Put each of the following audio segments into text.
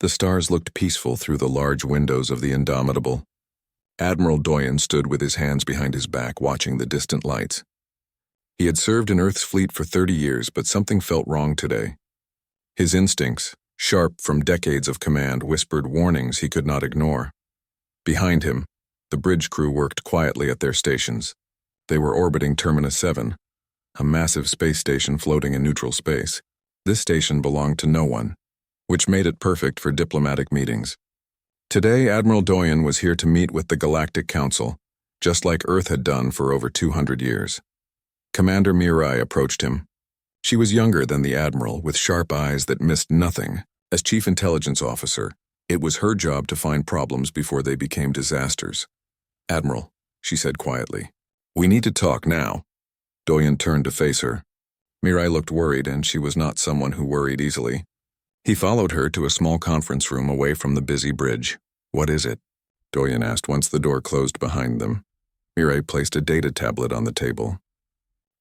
The stars looked peaceful through the large windows of the Indomitable. Admiral Doyen stood with his hands behind his back, watching the distant lights. He had served in Earth's fleet for 30 years, but something felt wrong today. His instincts, sharp from decades of command, whispered warnings he could not ignore. Behind him, the bridge crew worked quietly at their stations. They were orbiting Terminus 7, a massive space station floating in neutral space. This station belonged to no one, which made it perfect for diplomatic meetings. Today, Admiral Doyen was here to meet with the Galactic Council, just like Earth had done for over 200 years. Commander Mirai approached him. She was younger than the Admiral, with sharp eyes that missed nothing. As Chief Intelligence Officer, it was her job to find problems before they became disasters. "Admiral," she said quietly, "we need to talk now." Doyen turned to face her. Mirai looked worried, and she was not someone who worried easily. He followed her to a small conference room away from the busy bridge. "What is it?" Doyen asked once the door closed behind them. Mirai placed a data tablet on the table.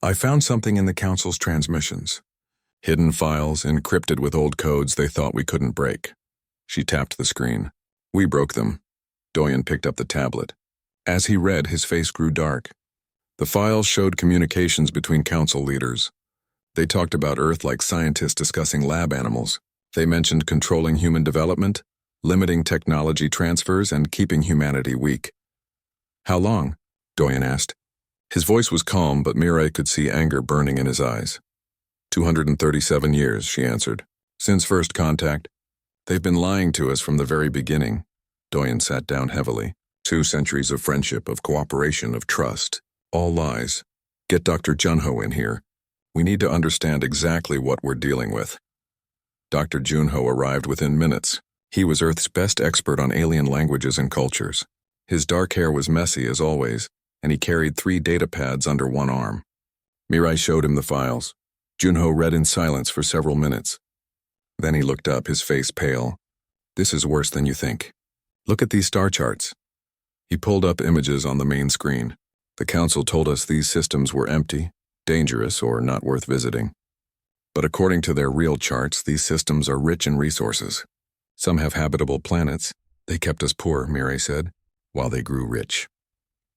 "I found something in the Council's transmissions. Hidden files, encrypted with old codes they thought we couldn't break." She tapped the screen. "We broke them." Doyen picked up the tablet. As he read, his face grew dark. The files showed communications between Council leaders. They talked about Earth like scientists discussing lab animals. They mentioned controlling human development, limiting technology transfers, and keeping humanity weak. "How long?" Doyen asked. His voice was calm, but Mirai could see anger burning in his eyes. 237 years, she answered. "Since first contact. They've been lying to us from the very beginning." Doyen sat down heavily. 2 centuries of friendship, of cooperation, of trust. All lies. Get Dr. Junho in here. We need to understand exactly what we're dealing with. Dr. Junho arrived within minutes. He was Earth's best expert on alien languages and cultures. His dark hair was messy as always, and he carried 3 data pads under one arm. Mirai showed him the files. Junho read in silence for several minutes. Then he looked up, his face pale. "This is worse than you think. Look at these star charts." He pulled up images on the main screen. "The Council told us these systems were empty, dangerous, or not worth visiting. But according to their real charts, these systems are rich in resources. Some have habitable planets. They kept us poor," Mirai said, "while they grew rich."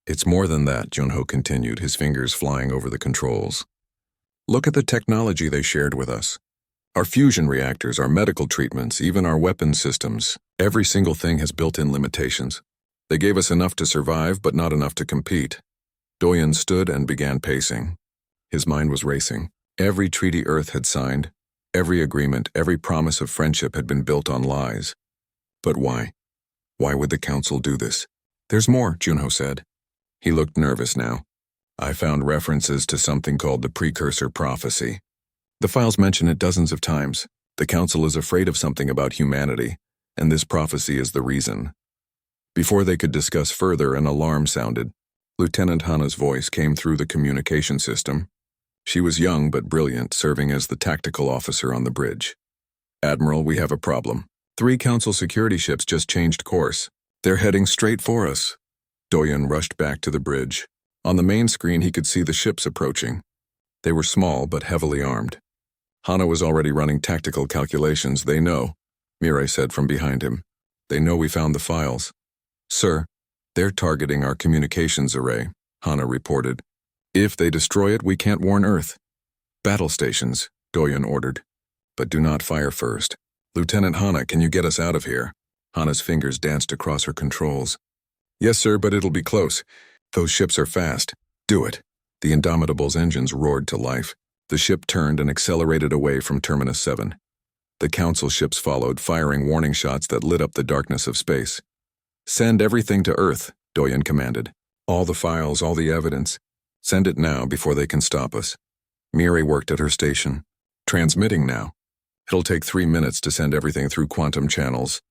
"It's more than that," Junho continued, his fingers flying over the controls. "Look at the technology they shared with us. Our fusion reactors, our medical treatments, even our weapons systems. Every single thing has built-in limitations. They gave us enough to survive, but not enough to compete." Doyen stood and began pacing. His mind was racing. Every treaty Earth had signed, every agreement, every promise of friendship had been built on lies. But why? Why would the Council do this? "There's more," Junho said. He looked nervous now. "I found references to something called the Precursor Prophecy. The files mention it dozens of times. The Council is afraid of something about humanity, and this prophecy is the reason." Before they could discuss further, an alarm sounded. Lieutenant Hana's voice came through the communication system. She was young but brilliant, serving as the tactical officer on the bridge. "Admiral, we have a problem. 3 Council security ships just changed course. They're heading straight for us." Doyen rushed back to the bridge. On the main screen, he could see the ships approaching. They were small but heavily armed. Hana was already running tactical calculations. "They know," Mirai said from behind him. "They know we found the files." "Sir, they're targeting our communications array," Hana reported. "If they destroy it, we can't warn Earth." "Battle stations," Doyen ordered. "But do not fire first. Lieutenant Hana, can you get us out of here?" Hana's fingers danced across her controls. "Yes, sir, but it'll be close. Those ships are fast. Do it." The Indomitable's engines roared to life. The ship turned and accelerated away from Terminus 7. The Council ships followed, firing warning shots that lit up the darkness of space. "Send everything to Earth," Doyen commanded. "All the files, all the evidence. Send it now before they can stop us." Mirai worked at her station. "Transmitting now. It'll take 3 minutes to send everything through quantum channels."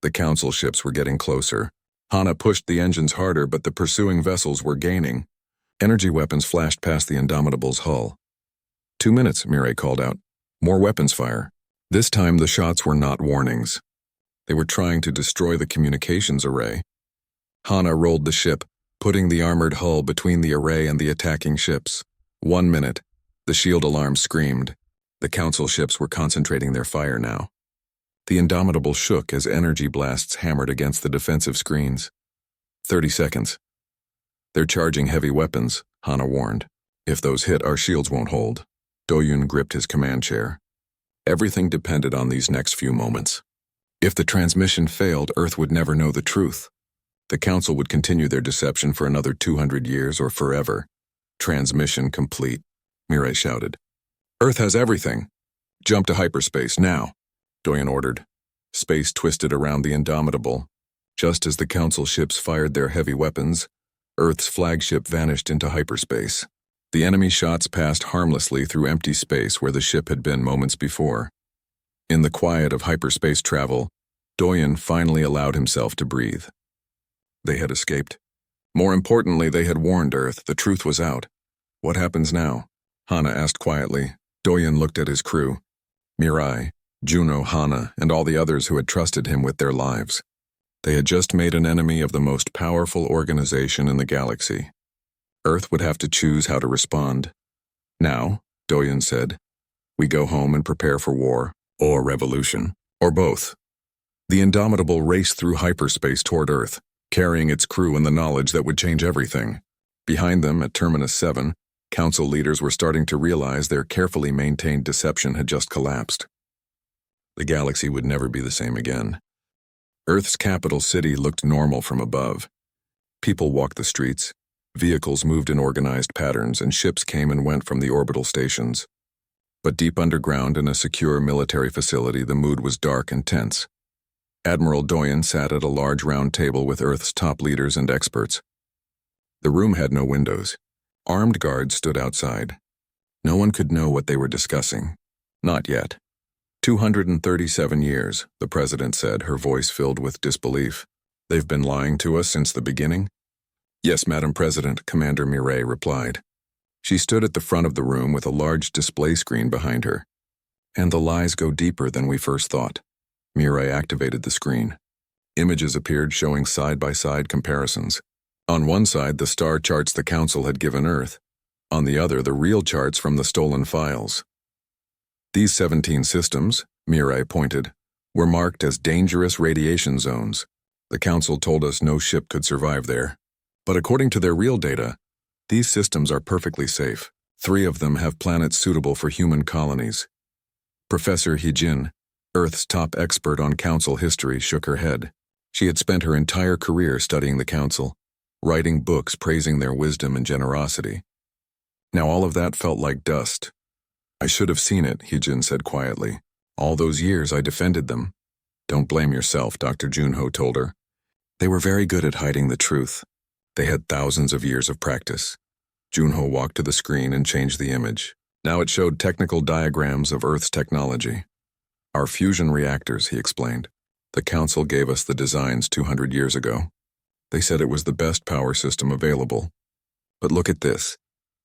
The Council ships were getting closer. Hana pushed the engines harder, but the pursuing vessels were gaining. Energy weapons flashed past the Indomitable's hull. 2 minutes, Mirai called out. "More weapons fire." This time the shots were not warnings. They were trying to destroy the communications array. Hana rolled the ship, putting the armored hull between the array and the attacking ships. 1 minute. The shield alarm screamed. The Council ships were concentrating their fire now. The Indomitable shook as energy blasts hammered against the defensive screens. 30 seconds. They're charging heavy weapons, Hana warned. If those hit, our shields won't hold. Doyun gripped his command chair. Everything depended on these next few moments. If the transmission failed, Earth would never know the truth. The Council would continue their deception for another 200 years or forever. Transmission complete, Mirai shouted. Earth has everything. Jump to hyperspace, now, Doyen ordered. Space twisted around the Indomitable. Just as the Council ships fired their heavy weapons, Earth's flagship vanished into hyperspace. The enemy shots passed harmlessly through empty space where the ship had been moments before. In the quiet of hyperspace travel, Doyen finally allowed himself to breathe. They had escaped. More importantly, they had warned Earth. The truth was out. What happens now? Hana asked quietly. Doyen looked at his crew. Mirai, Juno, Hana, and all the others who had trusted him with their lives. They had just made an enemy of the most powerful organization in the galaxy. Earth would have to choose how to respond. Now, Doyen said, we go home and prepare for war, or revolution, or both. The Indomitable raced through hyperspace toward Earth, carrying its crew and the knowledge that would change everything. Behind them, at Terminus 7, Council leaders were starting to realize their carefully maintained deception had just collapsed. The galaxy would never be the same again. Earth's capital city looked normal from above. People walked the streets, vehicles moved in organized patterns, and ships came and went from the orbital stations. But deep underground in a secure military facility, the mood was dark and tense. Admiral Doyen sat at a large round table with Earth's top leaders and experts. The room had no windows. Armed guards stood outside. No one could know what they were discussing. Not yet. 237 years, the president said, her voice filled with disbelief. They've been lying to us since the beginning? Yes, Madam President, Commander Mirai replied. She stood at the front of the room with a large display screen behind her. And the lies go deeper than we first thought. Mirai activated the screen. Images appeared showing side-by-side comparisons. On one side, the star charts the Council had given Earth. On the other, the real charts from the stolen files. These 17 systems, Mirai pointed, were marked as dangerous radiation zones. The Council told us no ship could survive there. But according to their real data, these systems are perfectly safe. 3 of them have planets suitable for human colonies. Professor Hijin, Earth's top expert on Council history, shook her head. She had spent her entire career studying the Council, writing books praising their wisdom and generosity. Now all of that felt like dust. I should have seen it, Hijin said quietly. All those years I defended them. Don't blame yourself, Dr. Junho told her. They were very good at hiding the truth. They had thousands of years of practice. Junho walked to the screen and changed the image. Now it showed technical diagrams of Earth's technology. Our fusion reactors, he explained. The Council gave us the designs 200 years ago. They said it was the best power system available. But look at this.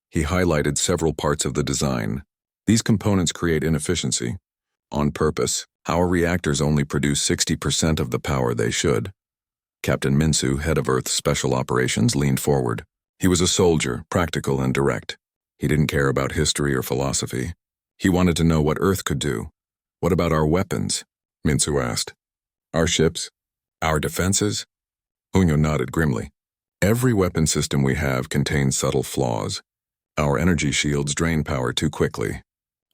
He highlighted several parts of the design. These components create inefficiency. On purpose, our reactors only produce 60% of the power they should. Captain Minsu, head of Earth's Special Operations, leaned forward. He was a soldier, practical and direct. He didn't care about history or philosophy. He wanted to know what Earth could do. What about our weapons? Minsu asked. Our ships? Our defenses? Hunyo nodded grimly. Every weapon system we have contains subtle flaws. Our energy shields drain power too quickly.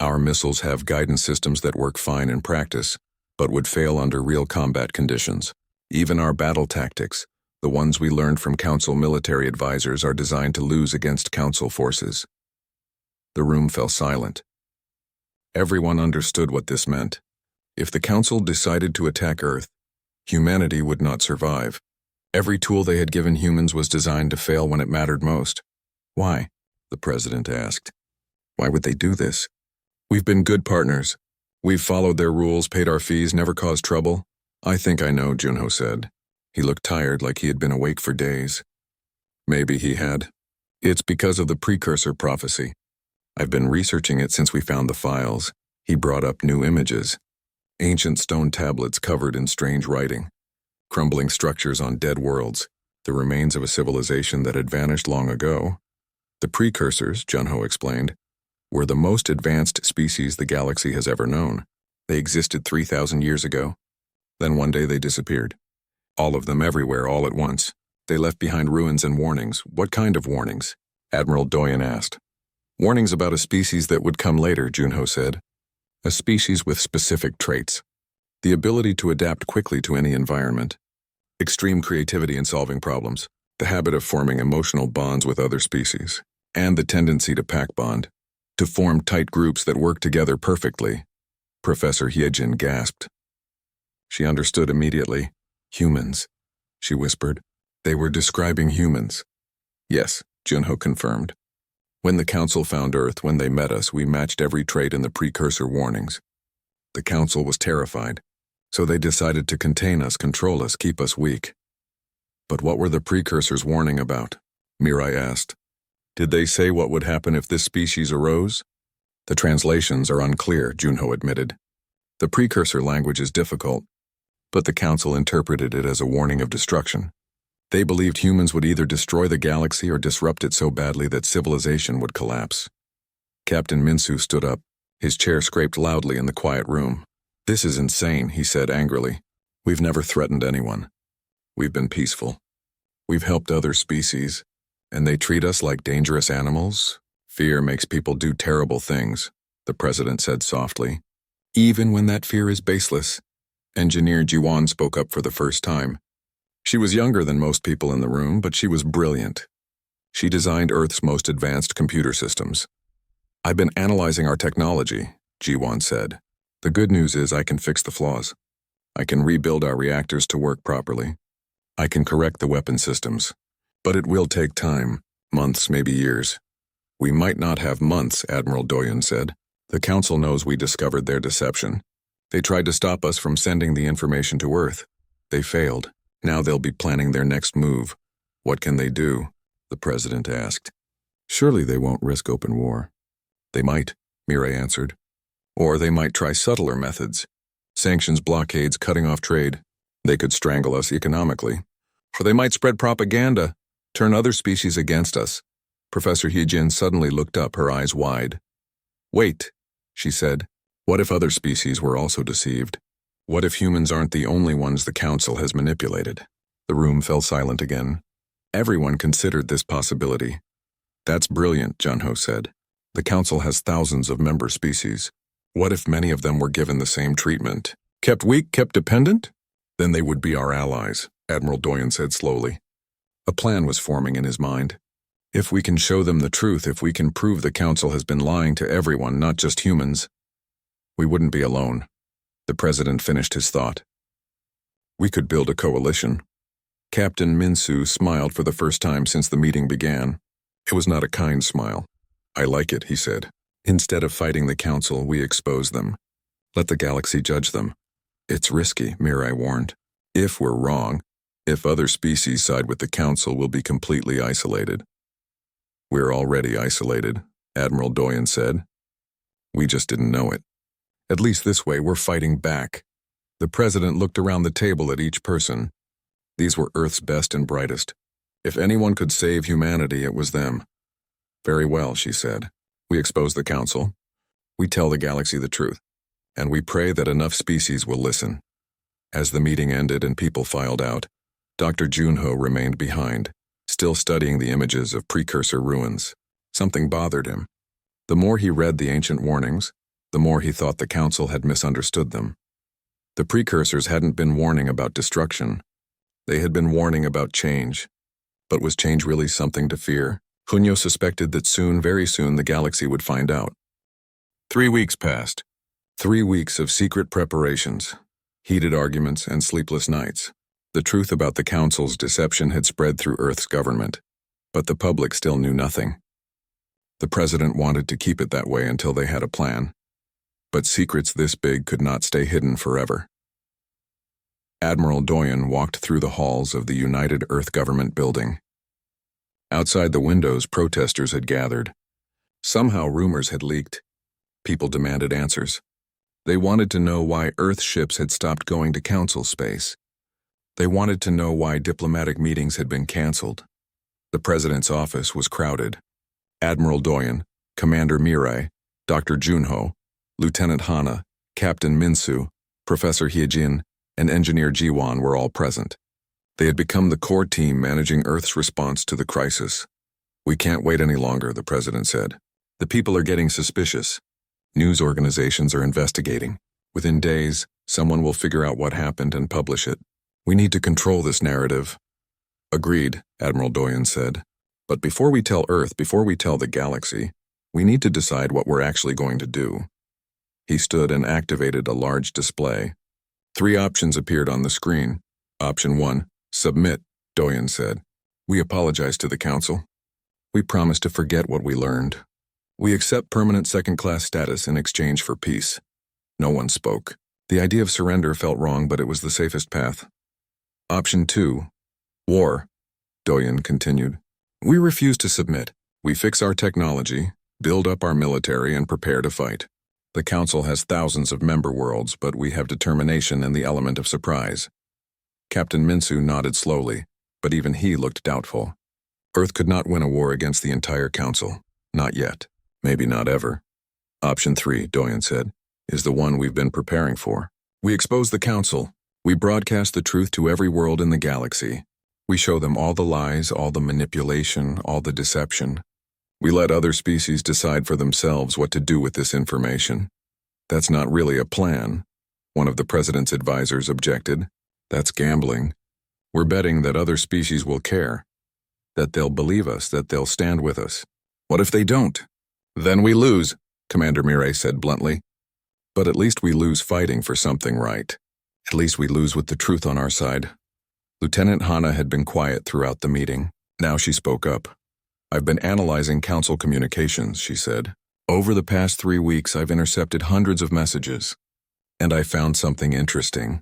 Our missiles have guidance systems that work fine in practice, but would fail under real combat conditions. Even our battle tactics, the ones we learned from Council military advisors, are designed to lose against Council forces. The room fell silent. Everyone understood what this meant. If the Council decided to attack Earth, humanity would not survive. Every tool they had given humans was designed to fail when it mattered most. Why? The president asked. Why would they do this? We've been good partners. We've followed their rules, paid our fees, never caused trouble. I think I know, Junho said. He looked tired, like he had been awake for days. Maybe he had. It's because of the precursor prophecy. I've been researching it since we found the files. He brought up new images. Ancient stone tablets covered in strange writing. Crumbling structures on dead worlds. The remains of a civilization that had vanished long ago. The precursors, Junho explained, were the most advanced species the galaxy has ever known. They existed 3,000 years ago, Then one day they disappeared. All of them everywhere, all at once. They left behind ruins and warnings. What kind of warnings? Admiral Doyen asked. Warnings about a species that would come later, Junho said. A species with specific traits. The ability to adapt quickly to any environment. Extreme creativity in solving problems. The habit of forming emotional bonds with other species. And the tendency to pack bond. To form tight groups that work together perfectly. Professor Hyejin gasped. She understood immediately. Humans, she whispered. They were describing humans. Yes, Junho confirmed. When the Council found Earth, when they met us, we matched every trait in the precursor warnings. The Council was terrified, so they decided to contain us, control us, keep us weak. But what were the precursors warning about? Mirai asked. Did they say what would happen if this species arose? The translations are unclear, Junho admitted. The precursor language is difficult, but the Council interpreted it as a warning of destruction. They believed humans would either destroy the galaxy or disrupt it so badly that civilization would collapse. Captain Minsu stood up. His chair scraped loudly in the quiet room. This is insane, he said angrily. We've never threatened anyone. We've been peaceful. We've helped other species, and they treat us like dangerous animals? Fear makes people do terrible things, the president said softly. Even when that fear is baseless. Engineer Jiwan spoke up for the first time. She was younger than most people in the room, but she was brilliant. She designed Earth's most advanced computer systems. I've been analyzing our technology, Jiwan said. The good news is I can fix the flaws. I can rebuild our reactors to work properly. I can correct the weapon systems. But it will take time, months, maybe years. We might not have months, Admiral Doyen said. The Council knows we discovered their deception. They tried to stop us from sending the information to Earth. They failed. Now they'll be planning their next move. What can they do? The president asked. Surely they won't risk open war. They might, Mirai answered. Or they might try subtler methods. Sanctions, blockades, cutting off trade. They could strangle us economically. Or they might spread propaganda, turn other species against us. Professor Hyejin suddenly looked up, her eyes wide. Wait, she said. What if other species were also deceived? What if humans aren't the only ones the Council has manipulated? The room fell silent again. Everyone considered this possibility. That's brilliant, Junho said. The Council has thousands of member species. What if many of them were given the same treatment? Kept weak, kept dependent? Then they would be our allies, Admiral Doyen said slowly. A plan was forming in his mind. If we can show them the truth, if we can prove the Council has been lying to everyone, not just humans, we wouldn't be alone. The president finished his thought. We could build a coalition. Captain Minsu smiled for the first time since the meeting began. It was not a kind smile. I like it, he said. Instead of fighting the Council, we expose them. Let the galaxy judge them. It's risky, Mirai warned. If we're wrong, if other species side with the Council, we'll be completely isolated. We're already isolated, Admiral Doyen said. We just didn't know it. At least this way, we're fighting back. The president looked around the table at each person. These were Earth's best and brightest. If anyone could save humanity, it was them. Very well, she said. We expose the Council. We tell the galaxy the truth. And we pray that enough species will listen. As the meeting ended and people filed out, Dr. Junho remained behind, still studying the images of precursor ruins. Something bothered him. The more he read the ancient warnings, the more he thought the Council had misunderstood them. The precursors hadn't been warning about destruction. They had been warning about change. But was change really something to fear? Junho suspected that soon, very soon, the galaxy would find out. 3 weeks passed. 3 weeks of secret preparations, heated arguments, and sleepless nights. The truth about the Council's deception had spread through Earth's government, but the public still knew nothing. The president wanted to keep it that way until they had a plan. But secrets this big could not stay hidden forever. Admiral Doyen walked through the halls of the United Earth Government building. Outside the windows, protesters had gathered. Somehow rumors had leaked. People demanded answers. They wanted to know why Earth ships had stopped going to Council space. They wanted to know why diplomatic meetings had been canceled. The president's office was crowded. Admiral Doyen, Commander Mirai, Dr. Junho, Lieutenant Hana, Captain Minsu, Professor Hyejin, and Engineer Jiwan were all present. They had become the core team managing Earth's response to the crisis. "We can't wait any longer," the president said. "The people are getting suspicious. News organizations are investigating. Within days, someone will figure out what happened and publish it. We need to control this narrative." "Agreed," Admiral Doyen said. "But before we tell Earth, before we tell the galaxy, we need to decide what we're actually going to do." He stood and activated a large display. 3 options appeared on the screen. Option 1, submit, Doyen said. "We apologize to the Council. We promise to forget what we learned. We accept permanent second-class status in exchange for peace." No one spoke. The idea of surrender felt wrong, but it was the safest path. Option 2, war, Doyen continued. "We refuse to submit. We fix our technology, build up our military, and prepare to fight. The Council has thousands of member worlds, but we have determination and the element of surprise." Captain Minsu nodded slowly, but even he looked doubtful. Earth could not win a war against the entire Council. Not yet. Maybe not ever. Option 3, Doyen said, is the one we've been preparing for. We expose the Council. We broadcast the truth to every world in the galaxy. We show them all the lies, all the manipulation, all the deception. We let other species decide for themselves what to do with this information. That's not really a plan, one of the president's advisors objected. That's gambling. We're betting that other species will care, that they'll believe us, that they'll stand with us. What if they don't? Then we lose, Commander Mirai said bluntly. But at least we lose fighting for something right. At least we lose with the truth on our side. Lieutenant Hana had been quiet throughout the meeting. Now she spoke up. "I've been analyzing Council communications," she said. "Over the past 3 weeks, I've intercepted hundreds of messages. And I found something interesting.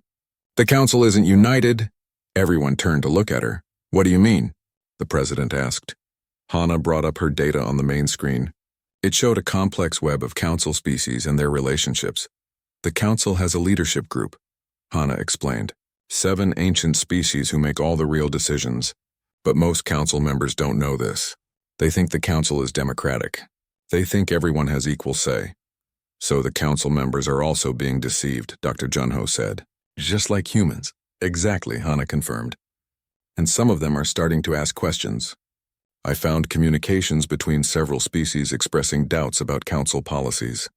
The Council isn't united." Everyone turned to look at her. "What do you mean?" the president asked. Hana brought up her data on the main screen. It showed a complex web of Council species and their relationships. "The Council has a leadership group," Hana explained. 7 ancient species who make all the real decisions. But most Council members don't know this. They think the Council is democratic. They think everyone has equal say. "So the Council members are also being deceived," Dr. Junho said. "Just like humans." "Exactly," Hana confirmed. "And some of them are starting to ask questions. I found communications between several species expressing doubts about Council policies.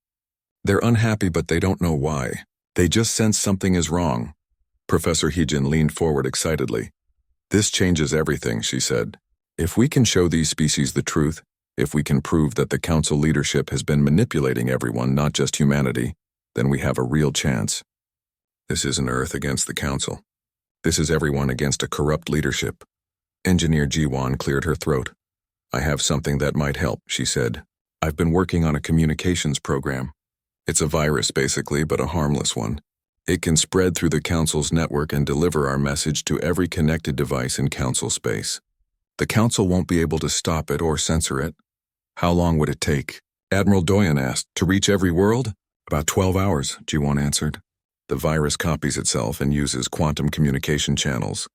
They're unhappy, but they don't know why. They just sense something is wrong." Professor Heejin leaned forward excitedly. "This changes everything," she said. "If we can show these species the truth, if we can prove that the Council leadership has been manipulating everyone, not just humanity, then we have a real chance. This isn't Earth against the Council. This is everyone against a corrupt leadership." Engineer Jiwan cleared her throat. "I have something that might help," she said. "I've been working on a communications program. It's a virus, basically, but a harmless one. It can spread through the Council's network and deliver our message to every connected device in Council space. The Council won't be able to stop it or censor it." "How long would it take?" Admiral Doyen asked. "To reach every world?" "About 12 hours, Jiwan answered. "The virus copies itself and uses quantum communication channels.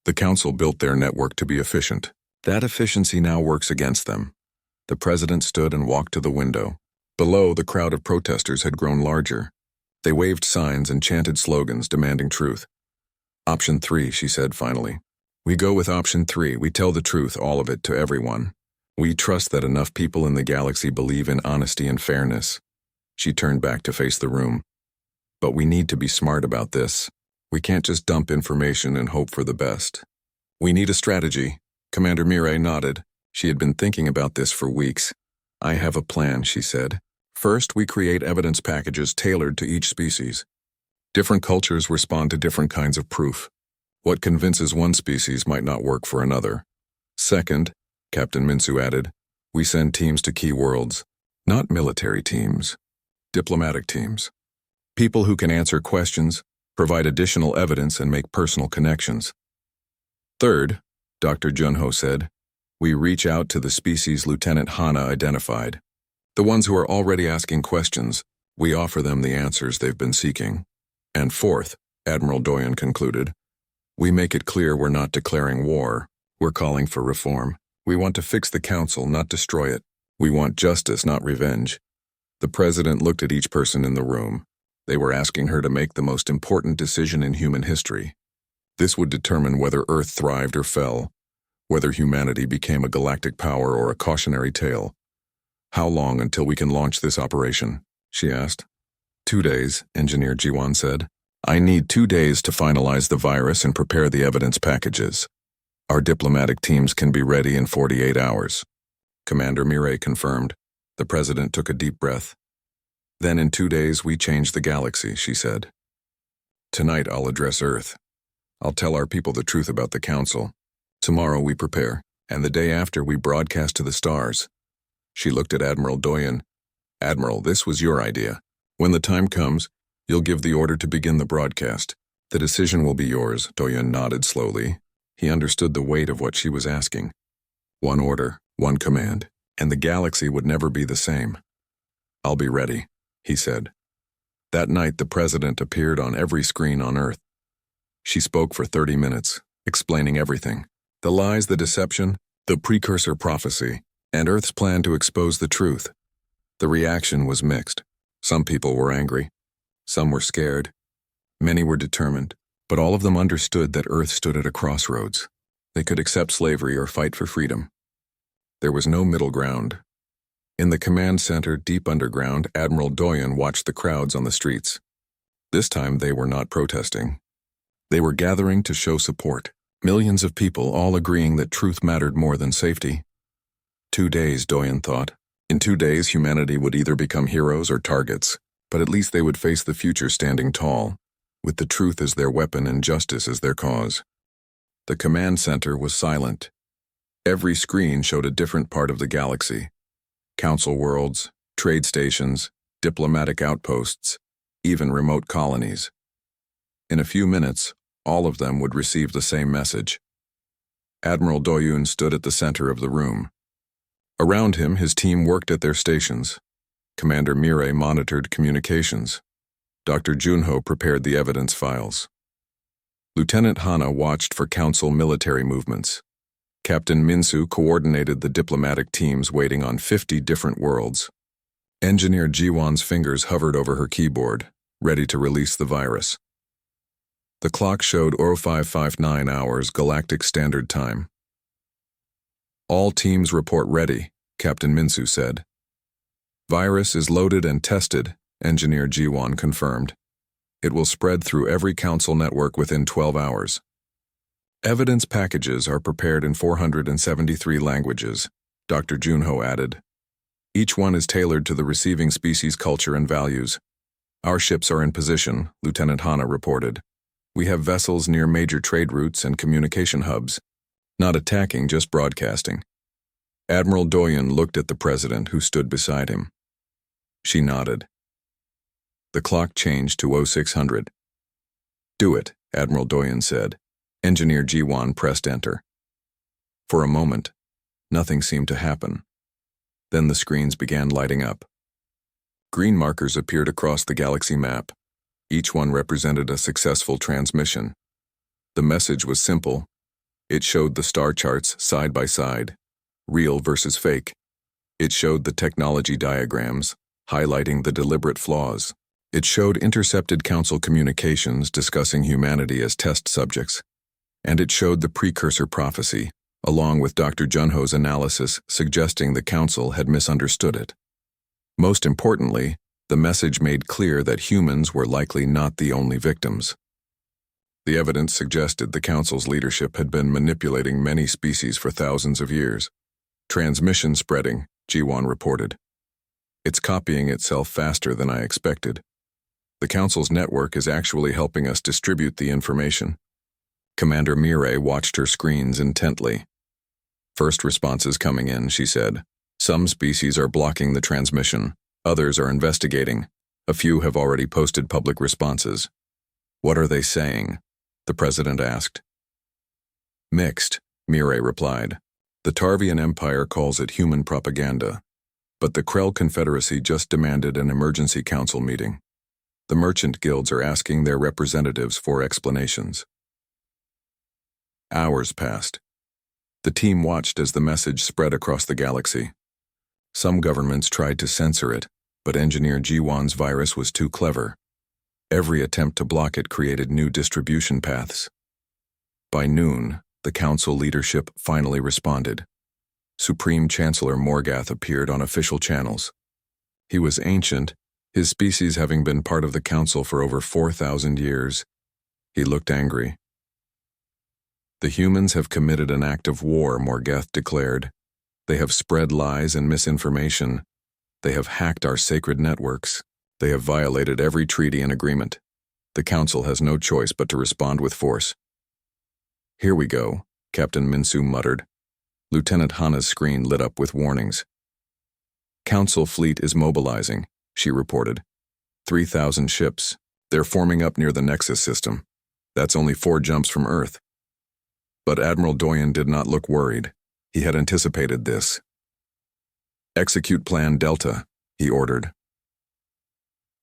The Council built their network to be efficient. That efficiency now works against them." The president stood and walked to the window. Below, the crowd of protesters had grown larger. They waved signs and chanted slogans demanding truth. "Option 3, she said finally. "We go with option 3. We tell the truth, all of it, to everyone. We trust that enough people in the galaxy believe in honesty and fairness." She turned back to face the room. "But we need to be smart about this. We can't just dump information and hope for the best. We need a strategy." Commander Mirai nodded. She had been thinking about this for weeks. "I have a plan," she said. "First, we create evidence packages tailored to each species. Different cultures respond to different kinds of proof. What convinces one species might not work for another. Second," Captain Minsu added, "we send teams to key worlds. Not military teams. Diplomatic teams. People who can answer questions, provide additional evidence, and make personal connections. Third," Dr. Junho said, "we reach out to the species Lieutenant Hana identified. The ones who are already asking questions, we offer them the answers they've been seeking. And fourth," Admiral Doyen concluded, "we make it clear we're not declaring war. We're calling for reform. We want to fix the Council, not destroy it. We want justice, not revenge." The president looked at each person in the room. They were asking her to make the most important decision in human history. This would determine whether Earth thrived or fell, whether humanity became a galactic power or a cautionary tale. "How long until we can launch this operation?" she asked. 2 days, Engineer Jiwan said. "I need 2 days to finalize the virus and prepare the evidence packages. Our diplomatic teams can be ready in 48 hours. Commander Mireille confirmed. The president took a deep breath. "Then in 2 days we change the galaxy," she said. "Tonight I'll address Earth. I'll tell our people the truth about the Council. Tomorrow we prepare, and the day after we broadcast to the stars." She looked at Admiral Doyen. "Admiral, this was your idea. When the time comes, you'll give the order to begin the broadcast. The decision will be yours." Doyen nodded slowly. He understood the weight of what she was asking. One order, one command, and the galaxy would never be the same. "I'll be ready," he said. That night the president appeared on every screen on Earth. She spoke for 30 minutes, explaining everything. The lies, the deception, the precursor prophecy, and Earth's plan to expose the truth. The reaction was mixed. Some people were angry. Some were scared. Many were determined, but all of them understood that Earth stood at a crossroads. They could accept slavery or fight for freedom. There was no middle ground. In the command center, deep underground, Admiral Doyen watched the crowds on the streets. This time they were not protesting. They were gathering to show support. Millions of people all agreeing that truth mattered more than safety. 2 days, Doyen thought. In 2 days, humanity would either become heroes or targets, but at least they would face the future standing tall, with the truth as their weapon and justice as their cause. The command center was silent. Every screen showed a different part of the galaxy. Council worlds, trade stations, diplomatic outposts, even remote colonies. In a few minutes, all of them would receive the same message. Admiral Doyen stood at the center of the room. Around him, his team worked at their stations. Commander Mireille monitored communications. Dr. Junho prepared the evidence files. Lieutenant Hana watched for Council military movements. Captain Minsu coordinated the diplomatic teams waiting on 50 different worlds. Engineer Jiwan's fingers hovered over her keyboard, ready to release the virus. The clock showed 0559 hours Galactic Standard Time. "All teams report ready," Captain Minsu said. "Virus is loaded and tested," Engineer Jiwan confirmed. "It will spread through every Council network within 12 hours. Evidence packages are prepared in 473 languages," Dr. Junho added. "Each one is tailored to the receiving species' culture and values. Our ships are in position," Lieutenant Hana reported. "We have vessels near major trade routes and communication hubs. Not attacking, just broadcasting." Admiral Doyen looked at the president who stood beside him. She nodded. The clock changed to 0600. "Do it," Admiral Doyen said. Engineer Jiwan pressed enter. For a moment, nothing seemed to happen. Then the screens began lighting up. Green markers appeared across the galaxy map. Each one represented a successful transmission. The message was simple. It showed the star charts side by side, real versus fake. It showed the technology diagrams, highlighting the deliberate flaws. It showed intercepted Council communications discussing humanity as test subjects. And it showed the precursor prophecy, along with Dr. Junho's analysis suggesting the Council had misunderstood it. Most importantly, the message made clear that humans were likely not the only victims. The evidence suggested the Council's leadership had been manipulating many species for thousands of years. "Transmission spreading," Jiwan reported. "It's copying itself faster than I expected. The Council's network is actually helping us distribute the information." Commander Mireille watched her screens intently. "First responses coming in," she said. "Some species are blocking the transmission. Others are investigating. A few have already posted public responses." "What are they saying?" the president asked. "Mixed," Mireille replied. "The Tarvian Empire calls it human propaganda. But the Krell Confederacy just demanded an emergency council meeting. The merchant guilds are asking their representatives for explanations." Hours passed. The team watched as the message spread across the galaxy. Some governments tried to censor it, but Engineer Jiwan's virus was too clever. Every attempt to block it created new distribution paths. By noon, the Council leadership finally responded. Supreme Chancellor Morgath appeared on official channels. He was ancient, his species having been part of the Council for over 4,000 years. He looked angry. "The humans have committed an act of war," Morgath declared. "They have spread lies and misinformation. They have hacked our sacred networks. They have violated every treaty and agreement. The Council has no choice but to respond with force." "Here we go," Captain Minsu muttered. Lieutenant Hana's screen lit up with warnings. "Council fleet is mobilizing," she reported. 3,000 ships. They're forming up near the Nexus system. That's only 4 jumps from Earth. But Admiral Doyen did not look worried. He had anticipated this. "Execute Plan Delta," he ordered.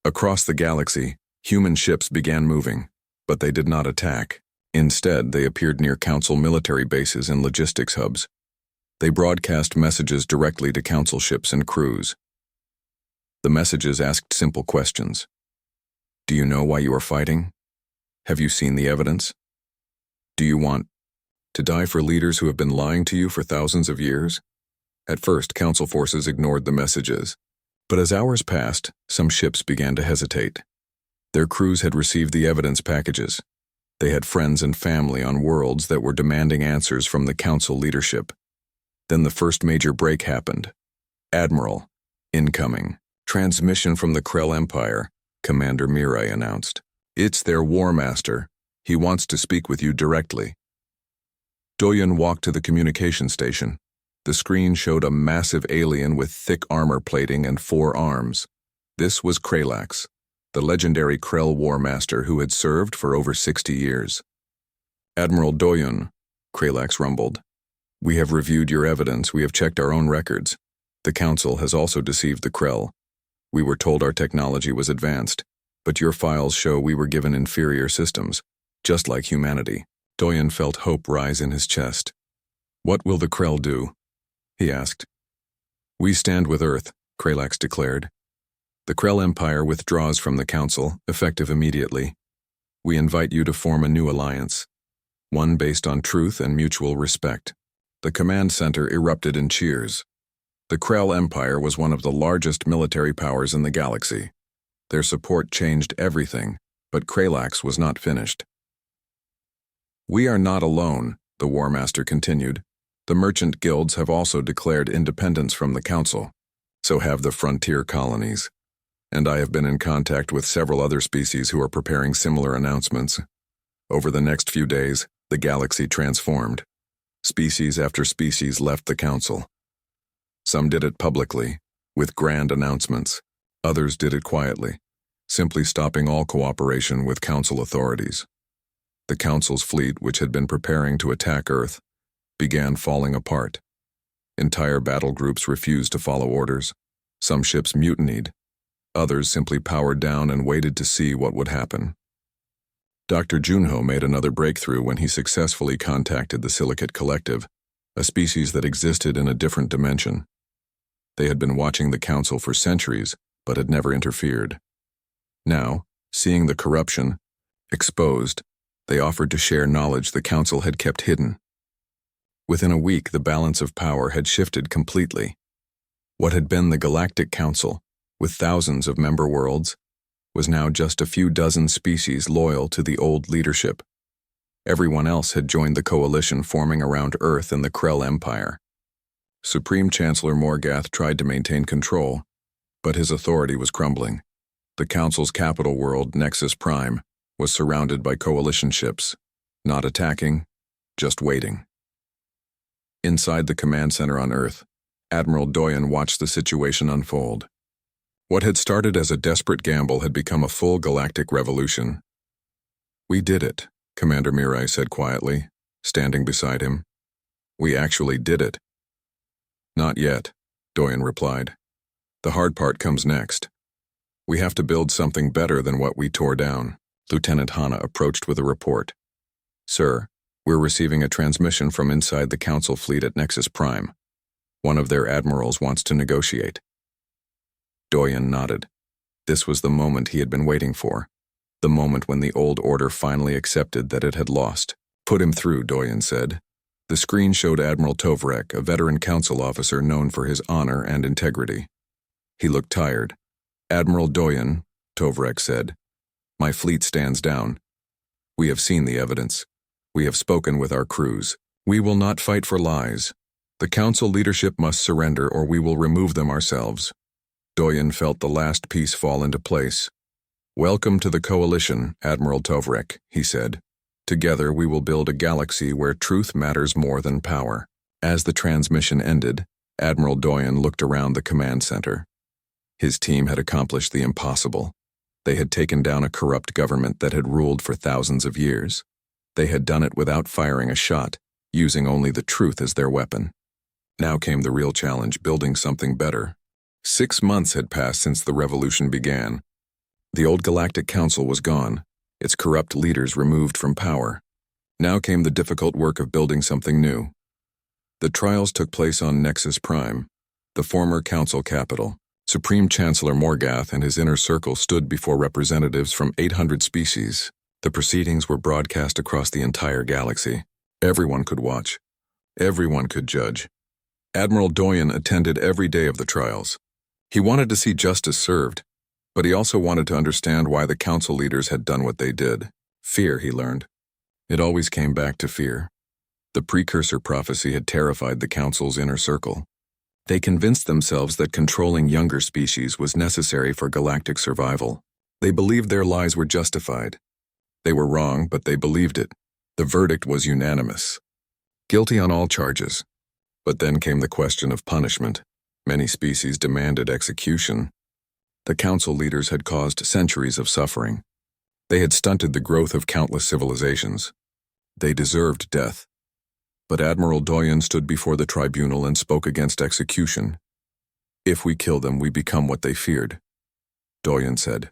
Across the galaxy, human ships began moving, but they did not attack. Instead, they appeared near Council military bases and logistics hubs. They broadcast messages directly to Council ships and crews. The messages asked simple questions. Do you know why you are fighting? Have you seen the evidence? Do you want to die for leaders who have been lying to you for thousands of years? At first, Council forces ignored the messages. But as hours passed, some ships began to hesitate. Their crews had received the evidence packages. They had friends and family on worlds that were demanding answers from the Council leadership. Then the first major break happened. "Admiral, incoming. Transmission from the Krell Empire," Commander Mirai announced. "It's their War Master. He wants to speak with you directly." Doyen walked to the communication station. The screen showed a massive alien with thick armor plating and 4 arms. This was Kralax, the legendary Krell War Master who had served for over 60 years. "Admiral Doyen," Kralax rumbled. "We have reviewed your evidence. We have checked our own records. The Council has also deceived the Krell. We were told our technology was advanced, but your files show we were given inferior systems, just like humanity." Doyen felt hope rise in his chest. "What will the Krell do?" he asked. "We stand with Earth," Kralax declared. "The Krell Empire withdraws from the Council, effective immediately. We invite you to form a new alliance, one based on truth and mutual respect." The command center erupted in cheers. The Krell Empire was one of the largest military powers in the galaxy. Their support changed everything, but Kralax was not finished. "We are not alone," the War Master continued. "The merchant guilds have also declared independence from the Council. So have the frontier colonies. And I have been in contact with several other species who are preparing similar announcements. Over the next few days, the galaxy transformed. Species after species left the Council. Some did it publicly, with grand announcements. Others did it quietly, simply stopping all cooperation with Council authorities. The Council's fleet, which had been preparing to attack Earth, began falling apart. Entire battle groups refused to follow orders. Some ships mutinied. Others simply powered down and waited to see what would happen. Dr. Junho made another breakthrough when he successfully contacted the Silicate Collective, a species that existed in a different dimension. They had been watching the Council for centuries, but had never interfered. Now, seeing the corruption exposed, they offered to share knowledge the Council had kept hidden. Within a week, the balance of power had shifted completely. What had been the Galactic Council, with thousands of member worlds, was now just a few dozen species loyal to the old leadership. Everyone else had joined the coalition forming around Earth and the Krell Empire. Supreme Chancellor Morgath tried to maintain control, but his authority was crumbling. The Council's capital world, Nexus Prime, was surrounded by coalition ships, not attacking, just waiting. Inside the command center on Earth, Admiral Doyen watched the situation unfold. What had started as a desperate gamble had become a full galactic revolution. "We did it," Commander Mirai said quietly, standing beside him. "We actually did it." "Not yet," Doyen replied. "The hard part comes next. We have to build something better than what we tore down." Lieutenant Hana approached with a report. "Sir, we're receiving a transmission from inside the Council fleet at Nexus Prime. One of their admirals wants to negotiate." Doyen nodded. This was the moment he had been waiting for. The moment when the old order finally accepted that it had lost. Put him through, Doyen said. The screen showed Admiral Tovrek, a veteran council officer known for his honor and integrity. He looked tired. Admiral Doyen, Tovrek said, my fleet stands down. We have seen the evidence. We have spoken with our crews. We will not fight for lies. The council leadership must surrender or we will remove them ourselves. Doyen felt the last piece fall into place. Welcome to the coalition, Admiral Tovrek, he said. Together we will build a galaxy where truth matters more than power. As the transmission ended, Admiral Doyen looked around the command center. His team had accomplished the impossible. They had taken down a corrupt government that had ruled for thousands of years. They had done it without firing a shot, using only the truth as their weapon. Now came the real challenge, building something better. 6 months had passed since the revolution began. The old Galactic Council was gone, its corrupt leaders removed from power. Now came the difficult work of building something new. The trials took place on Nexus Prime, the former council capital. Supreme Chancellor Morgath and his inner circle stood before representatives from 800 species. The proceedings were broadcast across the entire galaxy. Everyone could watch. Everyone could judge. Admiral Doyen attended every day of the trials. He wanted to see justice served, but he also wanted to understand why the council leaders had done what they did. Fear, he learned. It always came back to fear. The precursor prophecy had terrified the council's inner circle. They convinced themselves that controlling younger species was necessary for galactic survival. They believed their lies were justified. They were wrong, but they believed it. The verdict was unanimous. Guilty on all charges. But then came the question of punishment. Many species demanded execution. The council leaders had caused centuries of suffering. They had stunted the growth of countless civilizations. They deserved death. But Admiral Doyen stood before the tribunal and spoke against execution. If we kill them, we become what they feared. Doyen said.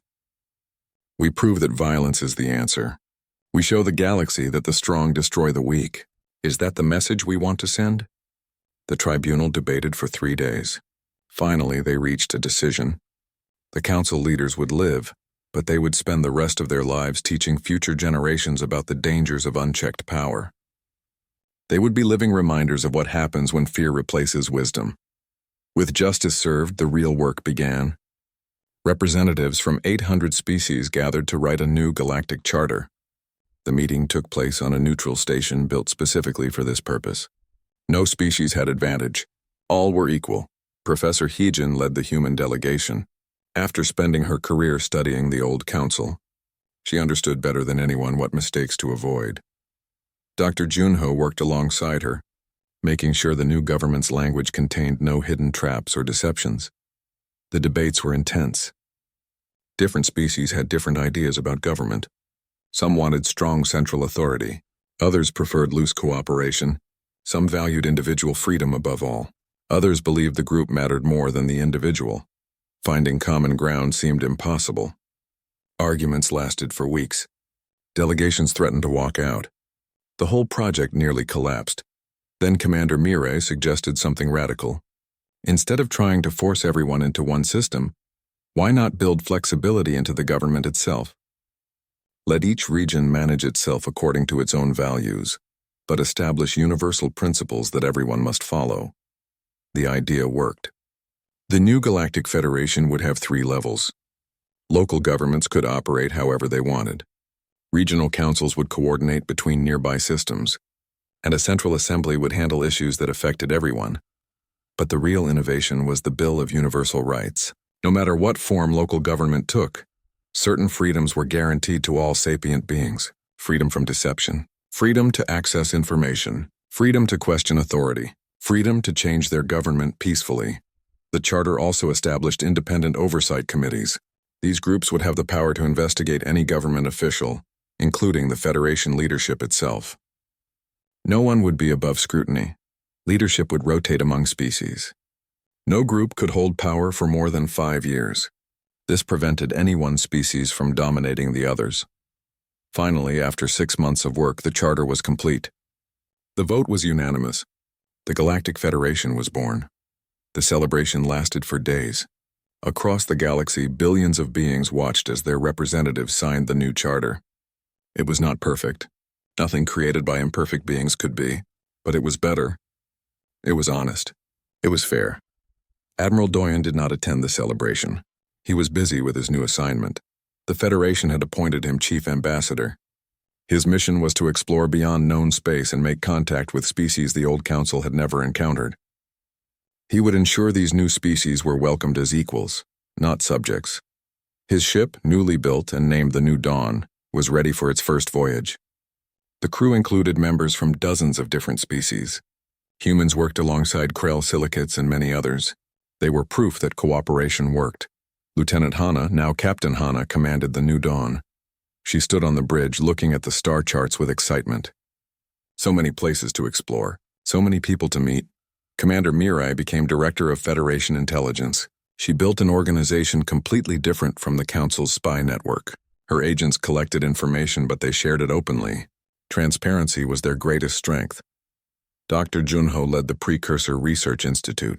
We prove that violence is the answer. We show the galaxy that the strong destroy the weak. Is that the message we want to send? The tribunal debated for 3 days. Finally, they reached a decision. The council leaders would live, but they would spend the rest of their lives teaching future generations about the dangers of unchecked power. They would be living reminders of what happens when fear replaces wisdom. With justice served, the real work began. Representatives from 800 species gathered to write a new galactic charter. The meeting took place on a neutral station built specifically for this purpose. No species had advantage. All were equal. Professor Heejin led the human delegation. After spending her career studying the old council, she understood better than anyone what mistakes to avoid. Dr. Junho worked alongside her, making sure the new government's language contained no hidden traps or deceptions. The debates were intense. Different species had different ideas about government. Some wanted strong central authority. Others preferred loose cooperation. Some valued individual freedom above all. Others believed the group mattered more than the individual. Finding common ground seemed impossible. Arguments lasted for weeks. Delegations threatened to walk out. The whole project nearly collapsed. Then Commander Mirai suggested something radical. Instead of trying to force everyone into one system, why not build flexibility into the government itself? Let each region manage itself according to its own values, but establish universal principles that everyone must follow. The idea worked. The new Galactic Federation would have 3 levels. Local governments could operate however they wanted. Regional councils would coordinate between nearby systems, and a central assembly would handle issues that affected everyone. But the real innovation was the Bill of Universal Rights. No matter what form local government took, certain freedoms were guaranteed to all sapient beings. Freedom from deception, freedom to access information, freedom to question authority, freedom to change their government peacefully. The charter also established independent oversight committees. These groups would have the power to investigate any government official, including the Federation leadership itself. No one would be above scrutiny. Leadership would rotate among species. No group could hold power for more than 5 years. This prevented any one species from dominating the others. Finally, after 6 months of work, the charter was complete. The vote was unanimous. The Galactic Federation was born. The celebration lasted for days. Across the galaxy, billions of beings watched as their representatives signed the new charter. It was not perfect. Nothing created by imperfect beings could be, but it was better. It was honest. It was fair. Admiral Doyen did not attend the celebration. He was busy with his new assignment. The Federation had appointed him chief ambassador. His mission was to explore beyond known space and make contact with species the old council had never encountered. He would ensure these new species were welcomed as equals, not subjects. His ship, newly built and named the New Dawn, was ready for its first voyage. The crew included members from dozens of different species. Humans worked alongside Krell silicates and many others. They were proof that cooperation worked. Lieutenant Hana, now Captain Hana, commanded the New Dawn. She stood on the bridge looking at the star charts with excitement. So many places to explore, so many people to meet. Commander Mirai became Director of Federation Intelligence. She built an organization completely different from the Council's spy network. Her agents collected information, but they shared it openly. Transparency was their greatest strength. Dr. Junho led the Precursor Research Institute.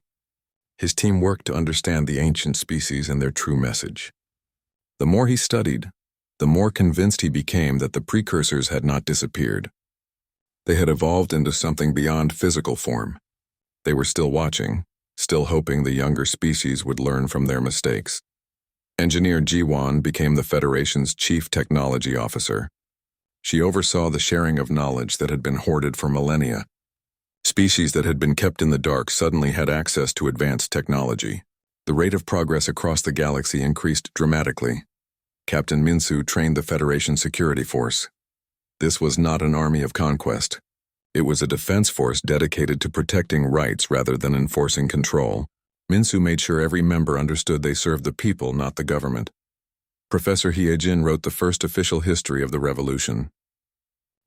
His team worked to understand the ancient species and their true message. The more he studied, the more convinced he became that the precursors had not disappeared. They had evolved into something beyond physical form. They were still watching, still hoping the younger species would learn from their mistakes. Engineer Jiwan became the Federation's chief technology officer. She oversaw the sharing of knowledge that had been hoarded for millennia. Species that had been kept in the dark suddenly had access to advanced technology. The rate of progress across the galaxy increased dramatically. Captain Minsu trained the Federation security force. This was not an army of conquest. It was a defense force dedicated to protecting rights rather than enforcing control. Minsu made sure every member understood they served the people, not the government. Professor Hiejin wrote the first official history of the revolution.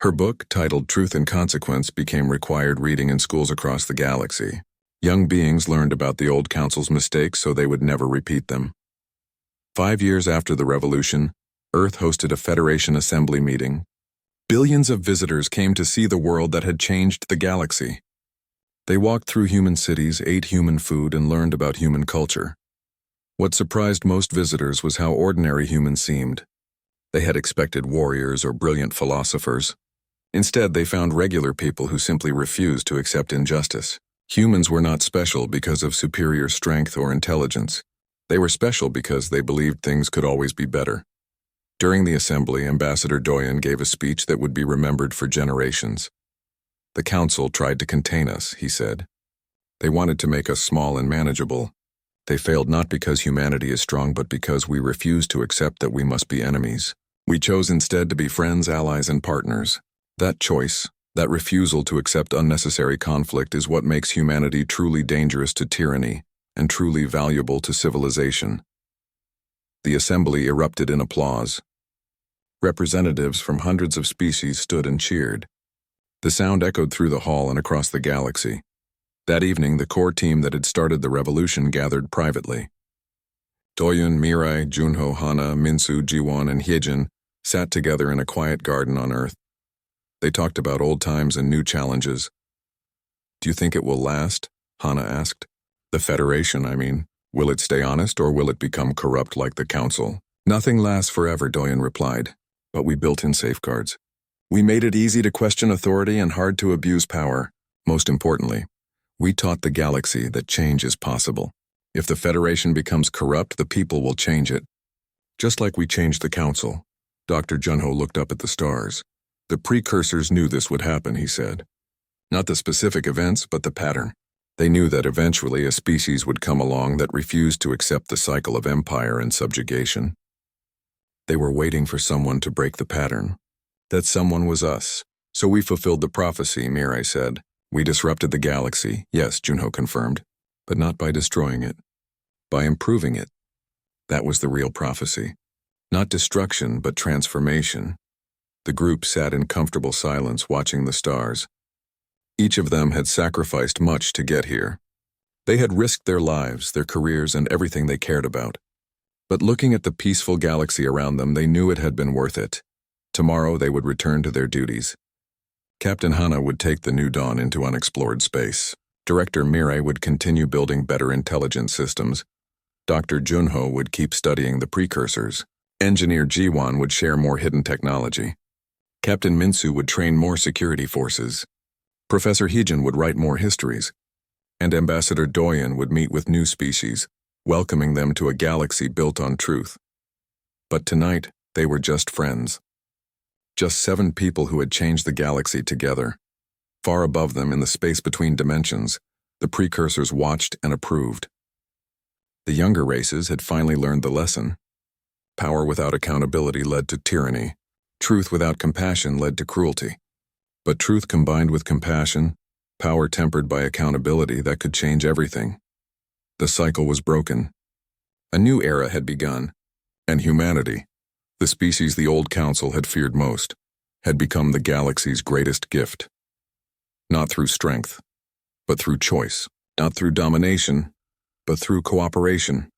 Her book, titled Truth and Consequence, became required reading in schools across the galaxy. Young beings learned about the old council's mistakes so they would never repeat them. 5 years after the revolution, Earth hosted a Federation assembly meeting. Billions of visitors came to see the world that had changed the galaxy. They walked through human cities, ate human food, and learned about human culture. What surprised most visitors was how ordinary humans seemed. They had expected warriors or brilliant philosophers. Instead, they found regular people who simply refused to accept injustice. Humans were not special because of superior strength or intelligence. They were special because they believed things could always be better. During the assembly, Ambassador Doyen gave a speech that would be remembered for generations. The council tried to contain us, he said. They wanted to make us small and manageable. They failed not because humanity is strong, but because we refused to accept that we must be enemies. We chose instead to be friends, allies, and partners. That choice, that refusal to accept unnecessary conflict, is what makes humanity truly dangerous to tyranny and truly valuable to civilization. The assembly erupted in applause. Representatives from hundreds of species stood and cheered. The sound echoed through the hall and across the galaxy. That evening, the core team that had started the revolution gathered privately. Doyen, Mirai, Junho, Hana, Minsu, Jiwan, and Hiejin sat together in a quiet garden on Earth. They talked about old times and new challenges. "Do you think it will last?" Hana asked. "The Federation, I mean. Will it stay honest, or will it become corrupt like the Council?" "Nothing lasts forever," Doyen replied. "But we built in safeguards. We made it easy to question authority and hard to abuse power. Most importantly, we taught the galaxy that change is possible. If the Federation becomes corrupt, the people will change it. Just like we changed the Council." Dr. Junho looked up at the stars. "The precursors knew this would happen," he said. "Not the specific events, but the pattern. They knew that eventually a species would come along that refused to accept the cycle of empire and subjugation. They were waiting for someone to break the pattern. That someone was us. So we fulfilled the prophecy," Mirai said. "We disrupted the galaxy," yes, Junho confirmed, "but not by destroying it. By improving it. That was the real prophecy. Not destruction, but transformation." The group sat in comfortable silence, watching the stars. Each of them had sacrificed much to get here. They had risked their lives, their careers, and everything they cared about. But looking at the peaceful galaxy around them, they knew it had been worth it. Tomorrow they would return to their duties. Captain Hana would take the New Dawn into unexplored space. Director Mirai would continue building better intelligence systems. Dr. Junho would keep studying the precursors. Engineer Jiwon would share more hidden technology. Captain Minsu would train more security forces. Professor Heejin would write more histories. And Ambassador Doyen would meet with new species, welcoming them to a galaxy built on truth. But tonight, they were just friends. Just 7 people who had changed the galaxy together. Far above them, in the space between dimensions, the precursors watched and approved. The younger races had finally learned the lesson. Power without accountability led to tyranny. Truth without compassion led to cruelty. But truth combined with compassion, power tempered by accountability, that could change everything. The cycle was broken. A new era had begun, and humanity, the species the old council had feared most, had become the galaxy's greatest gift. Not through strength, but through choice. Not through domination, but through cooperation.